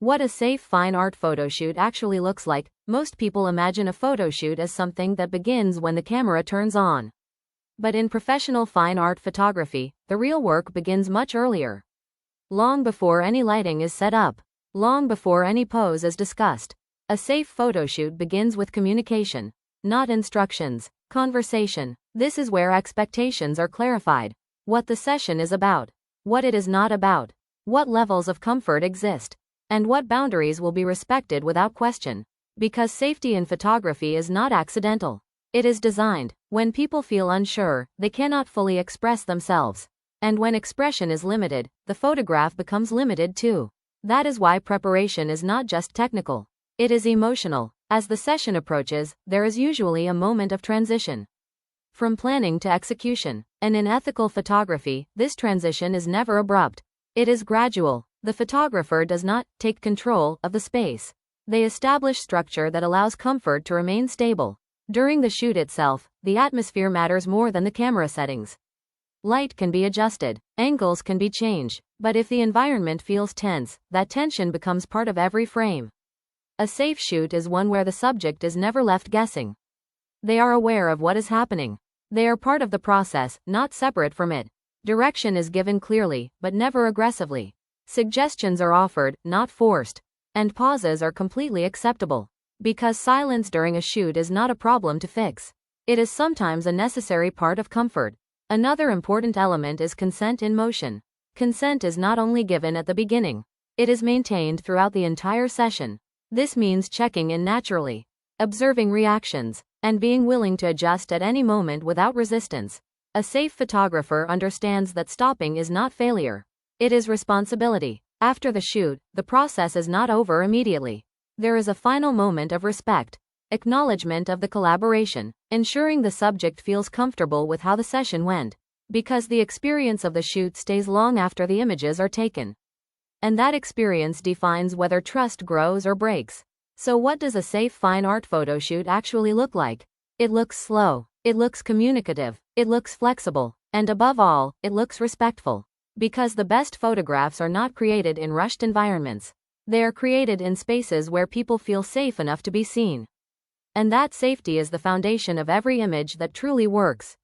What a safe fine art photoshoot actually looks like. Most people imagine a photoshoot as something that begins when the camera turns on. But in professional fine art photography, the real work begins much earlier. Long before any lighting is set up, long before any pose is discussed. A safe photoshoot begins with communication, not instructions, conversation. This is where expectations are clarified. What the session is about, what it is not about, what levels of comfort exist, and what boundaries will be respected without question. Because safety in photography is not accidental. It is designed. When people feel unsure, they cannot fully express themselves. And when expression is limited, the photograph becomes limited too. That is why preparation is not just technical. It is emotional. As the session approaches, there is usually a moment of transition. From planning to execution. And in ethical photography, this transition is never abrupt. It is gradual. The photographer does not take control of the space. They establish structure that allows comfort to remain stable. During the shoot itself, the atmosphere matters more than the camera settings. Light can be adjusted, angles can be changed, but if the environment feels tense, that tension becomes part of every frame. A safe shoot is one where the subject is never left guessing. They are aware of what is happening. They are part of the process, not separate from it. Direction is given clearly, but never aggressively. Suggestions are offered, not forced. And pauses are completely acceptable. Because silence during a shoot is not a problem to fix. It is sometimes a necessary part of comfort. Another important element is consent in motion. Consent is not only given at the beginning. It is maintained throughout the entire session. This means checking in naturally, observing reactions, and being willing to adjust at any moment without resistance. A safe photographer understands that stopping is not failure. It is responsibility. After the shoot, the process is not over immediately. There is a final moment of respect, acknowledgement of the collaboration, ensuring the subject feels comfortable with how the session went. Because the experience of the shoot stays long after the images are taken. And that experience defines whether trust grows or breaks. So what does a safe fine art photo shoot actually look like? It looks slow. It looks communicative. It looks flexible. And above all, it looks respectful. Because the best photographs are not created in rushed environments. They are created in spaces where people feel safe enough to be seen. And that safety is the foundation of every image that truly works.